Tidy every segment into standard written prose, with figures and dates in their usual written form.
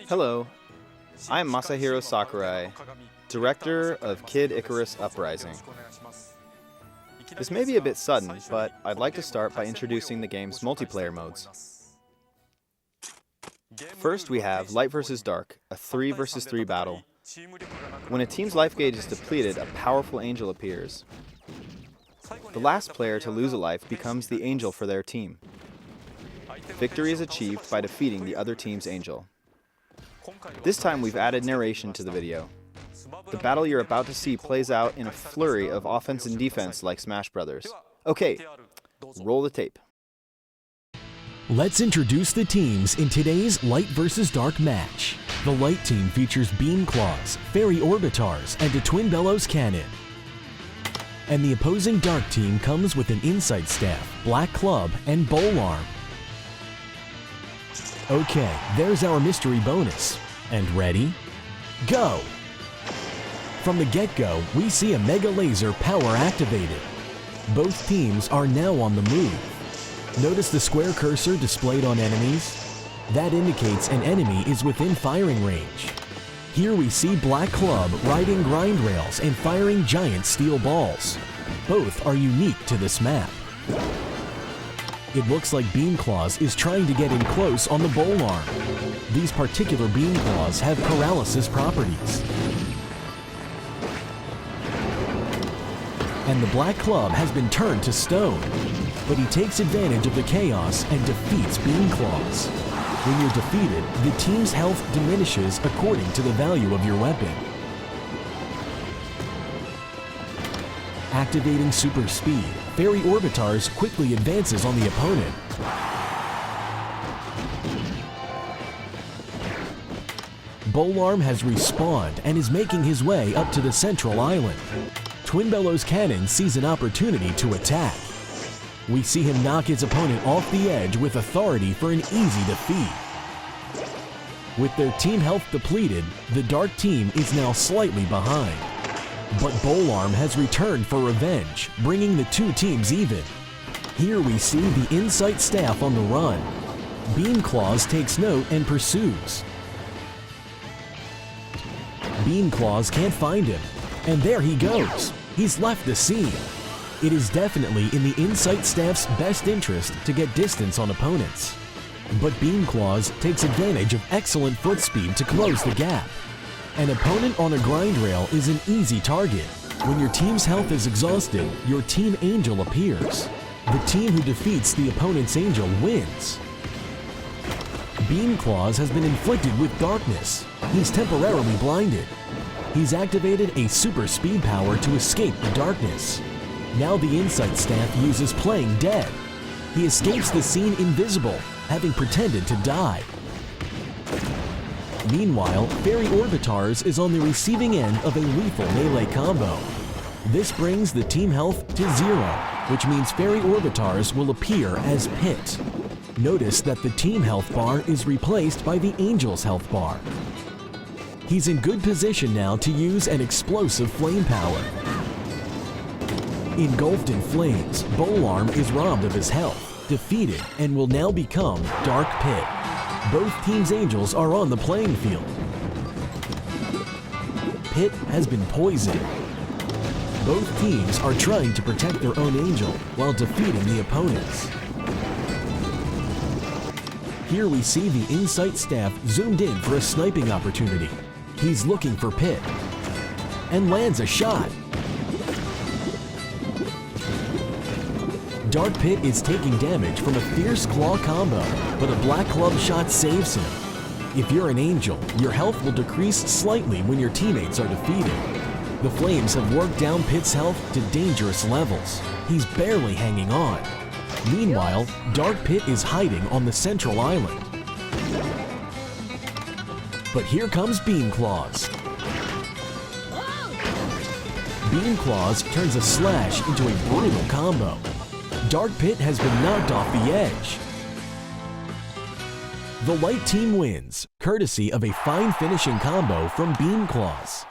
Hello, I am Masahiro Sakurai, director of Kid Icarus Uprising. This may be a bit sudden, but I'd like to start by introducing the game's multiplayer modes. First, we have Light vs. Dark, a 3 vs. 3 battle. When a team's life gauge is depleted, a powerful angel appears. The last player to lose a life becomes the angel for their team. Victory is achieved by defeating the other team's angel. This time we've added narration to the video. The battle you're about to see plays out in a flurry of offense and defense like Smash Brothers. Okay, roll the tape. Let's introduce the teams in today's Light vs. Dark match. The Light team features Beam Claws, Fairy Orbitars, and a Twin Bellows Cannon. And the opposing Dark team comes with an Insight Staff, Black Club, and Bowl Arm. Okay, there's our mystery bonus. And ready? Go! From the get-go, we see a Mega Laser power activated. Both teams are now on the move. Notice the square cursor displayed on enemies? That indicates an enemy is within firing range. Here we see Black Club riding grind rails and firing giant steel balls. Both are unique to this map. It looks like Beam Claws is trying to get in close on the Bowl Arm. These particular Beam Claws have paralysis properties. And the Black Club has been turned to stone, but he takes advantage of the chaos and defeats Beam Claws. When you're defeated, the team's health diminishes according to the value of your weapon. Activating super speed, Fairy Orbitars quickly advances on the opponent. Bowl Arm has respawned and is making his way up to the central island. Twin Bellows Cannon sees an opportunity to attack. We see him knock his opponent off the edge with authority for an easy defeat. With their team health depleted, the Dark team is now slightly behind. But Bowl Arm has returned for revenge, bringing the two teams even. Here we see the Insight Staff on the run. Beam Claws takes note and pursues. Beam Claws can't find him, and there he goes. He's left the scene. It is definitely in the Insight Staff's best interest to get distance on opponents. But Beam Claws takes advantage of excellent foot speed to close the gap. An opponent on a grind rail is an easy target. When your team's health is exhausted, your team angel appears. The team who defeats the opponent's angel wins. Beam Claws has been inflicted with darkness. He's temporarily blinded. He's activated a super speed power to escape the darkness. Now the Insight Staff uses Playing Dead. He escapes the scene invisible, having pretended to die. Meanwhile, Fairy Orbitars is on the receiving end of a lethal melee combo. This brings the team health to 0, which means Fairy Orbitars will appear as Pit. Notice that the team health bar is replaced by the Angel's health bar. He's in good position now to use an explosive flame power. Engulfed in flames, Bowl Arm is robbed of his health, defeated, and will now become Dark Pit. Both teams' angels are on the playing field. Pit has been poisoned. Both teams are trying to protect their own angel while defeating the opponents. Here we see the Insight Staff zoomed in for a sniping opportunity. He's looking for Pit and lands a shot. Dark Pit is taking damage from a fierce claw combo, but a Black Club shot saves him. If you're an angel, your health will decrease slightly when your teammates are defeated. The flames have worked down Pit's health to dangerous levels. He's barely hanging on. Meanwhile, Dark Pit is hiding on the central island. But here comes Beam Claws. Beam Claws turns a slash into a brutal combo. Dark Pit has been knocked off the edge. The Light team wins, courtesy of a fine finishing combo from Beam Claws.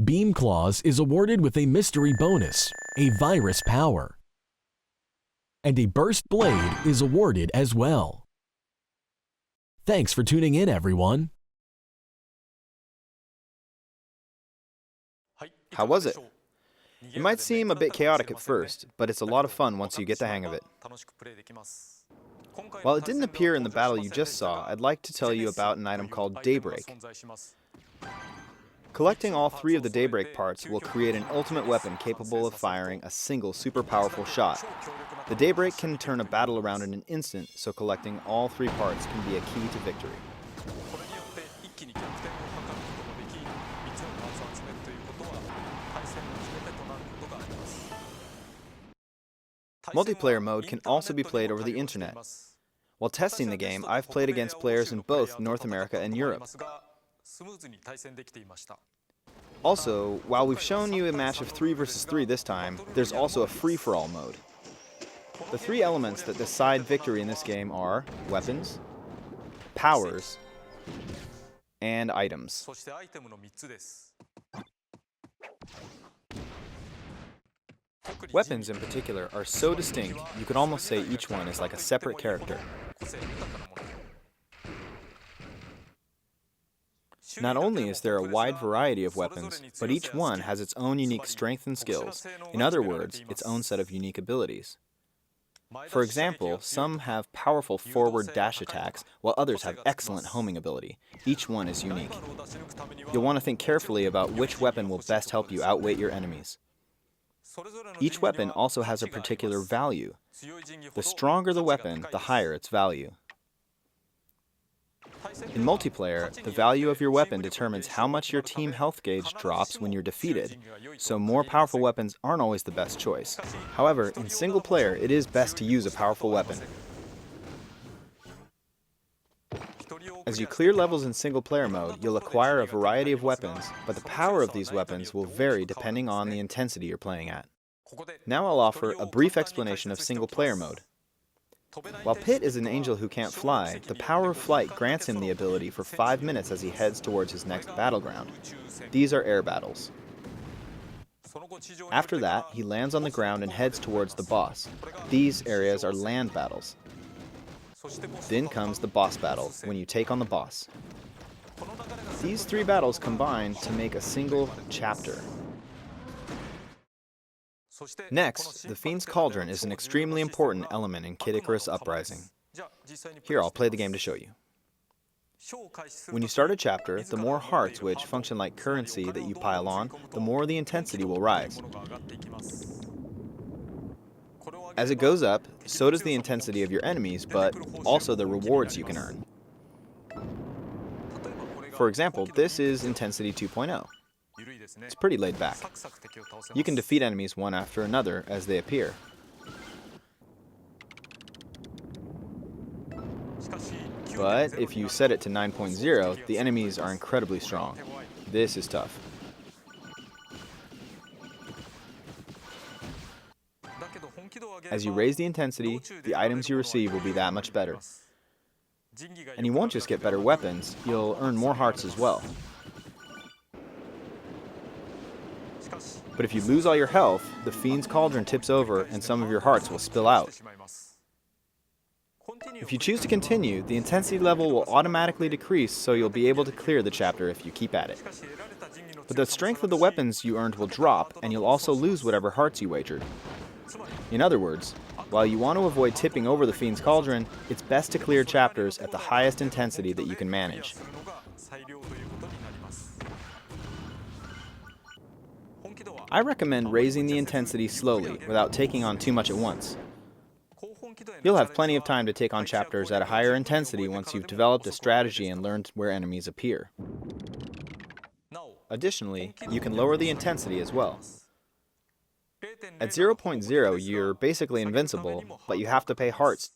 Beam Claws is awarded with a mystery bonus, a virus power. And a burst blade is awarded as well. Thanks for tuning in, everyone. How was it? It might seem a bit chaotic at first, but it's a lot of fun once you get the hang of it. While it didn't appear in the battle you just saw, I'd like to tell you about an item called Daybreak. Collecting all 3 of the Daybreak parts will create an ultimate weapon capable of firing a single super powerful shot. The Daybreak can turn a battle around in an instant, so collecting all 3 parts can be a key to victory. Multiplayer mode can also be played over the internet. While testing the game, I've played against players in both North America and Europe. Also, while we've shown you a match of 3 versus 3 this time, there's also a free-for-all mode. The 3 elements that decide victory in this game are weapons, powers, and items. Weapons in particular are so distinct, you could almost say each one is like a separate character. Not only is there a wide variety of weapons, but each one has its own unique strength and skills. In other words, its own set of unique abilities. For example, some have powerful forward dash attacks, while others have excellent homing ability. Each one is unique. You'll want to think carefully about which weapon will best help you outwit your enemies. Each weapon also has a particular value. The stronger the weapon, the higher its value. In multiplayer, the value of your weapon determines how much your team health gauge drops when you're defeated, so more powerful weapons aren't always the best choice. However, in single player, it is best to use a powerful weapon. As you clear levels in single player mode, you'll acquire a variety of weapons, but the power of these weapons will vary depending on the intensity you're playing at. Now I'll offer a brief explanation of single player mode. While Pit is an angel who can't fly, the power of flight grants him the ability for 5 minutes as he heads towards his next battleground. These are air battles. After that, he lands on the ground and heads towards the boss. These areas are land battles. Then comes the boss battle, when you take on the boss. These 3 battles combine to make a single chapter. Next, the Fiend's Cauldron is an extremely important element in Kid Icarus Uprising. Here, I'll play the game to show you. When you start a chapter, the more hearts, which function like currency that you pile on, the more the intensity will rise. As it goes up, so does the intensity of your enemies, but also the rewards you can earn. For example, this is Intensity 2.0. It's pretty laid back. You can defeat enemies one after another as they appear. But if you set it to 9.0, the enemies are incredibly strong. This is tough. As you raise the intensity, the items you receive will be that much better. And you won't just get better weapons, you'll earn more hearts as well. But if you lose all your health, the Fiend's Cauldron tips over and some of your hearts will spill out. If you choose to continue, the intensity level will automatically decrease, so you'll be able to clear the chapter if you keep at it. But the strength of the weapons you earned will drop, and you'll also lose whatever hearts you wagered. In other words, while you want to avoid tipping over the Fiend's Cauldron, it's best to clear chapters at the highest intensity that you can manage. I recommend raising the intensity slowly, without taking on too much at once. You'll have plenty of time to take on chapters at a higher intensity once you've developed a strategy and learned where enemies appear. Additionally, you can lower the intensity as well. At 0.0, you're basically invincible, but you have to pay hearts.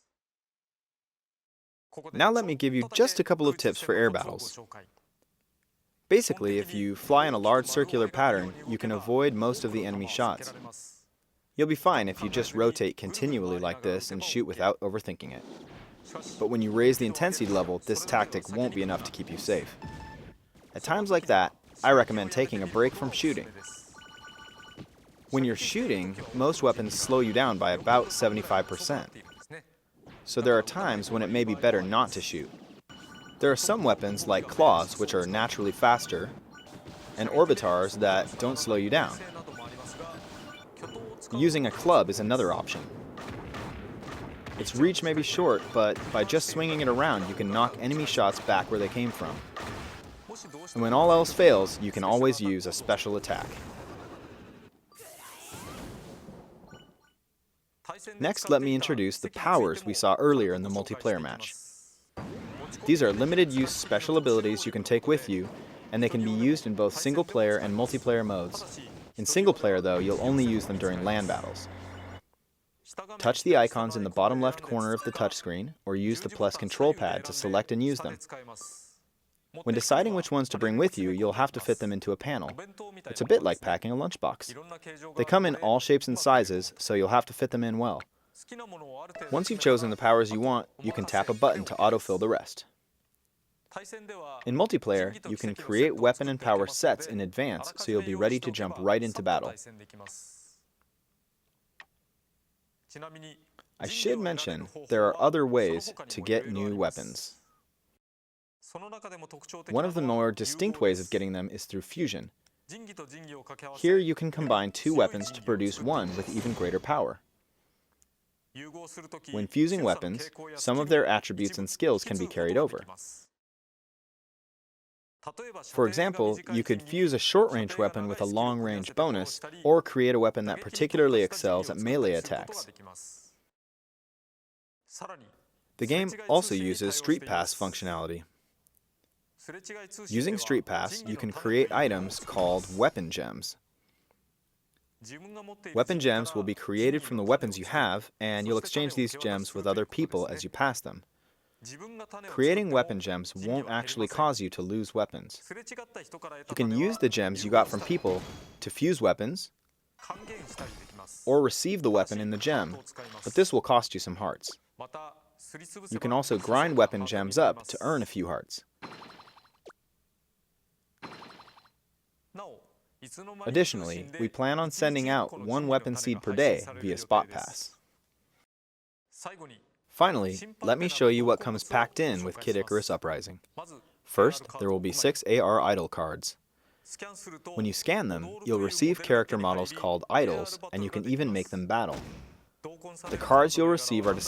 Now let me give you just a couple of tips for air battles. Basically, if you fly in a large circular pattern, you can avoid most of the enemy shots. You'll be fine if you just rotate continually like this and shoot without overthinking it. But when you raise the intensity level, this tactic won't be enough to keep you safe. At times like that, I recommend taking a break from shooting. When you're shooting, most weapons slow you down by about 75%. So there are times when it may be better not to shoot. There are some weapons, like claws, which are naturally faster, and orbitars that don't slow you down. Using a club is another option. Its reach may be short, but by just swinging it around, you can knock enemy shots back where they came from. And when all else fails, you can always use a special attack. Next, let me introduce the powers we saw earlier in the multiplayer match. These are limited-use special abilities you can take with you, and they can be used in both single-player and multiplayer modes. In single-player, though, you'll only use them during LAN battles. Touch the icons in the bottom left corner of the touchscreen, or use the plus control pad to select and use them. When deciding which ones to bring with you, you'll have to fit them into a panel. It's a bit like packing a lunchbox. They come in all shapes and sizes, so you'll have to fit them in well. Once you've chosen the powers you want, you can tap a button to autofill the rest. In multiplayer, you can create weapon and power sets in advance, so you'll be ready to jump right into battle. I should mention, there are other ways to get new weapons. One of the more distinct ways of getting them is through fusion. Here you can combine two weapons to produce one with even greater power. When fusing weapons, some of their attributes and skills can be carried over. For example, you could fuse a short-range weapon with a long-range bonus, or create a weapon that particularly excels at melee attacks. The game also uses Street Pass functionality. Using Street Pass, you can create items called weapon gems. Weapon gems will be created from the weapons you have, and you'll exchange these gems with other people as you pass them. Creating weapon gems won't actually cause you to lose weapons. You can use the gems you got from people to fuse weapons, or receive the weapon in the gem, but this will cost you some hearts. You can also grind weapon gems up to earn a few hearts. Additionally, we plan on sending out one weapon seed per day via Spot Pass. Finally, let me show you what comes packed in with Kid Icarus Uprising. First, there will be 6 AR idol cards. When you scan them, you'll receive character models called idols, and you can even make them battle. The cards you'll receive are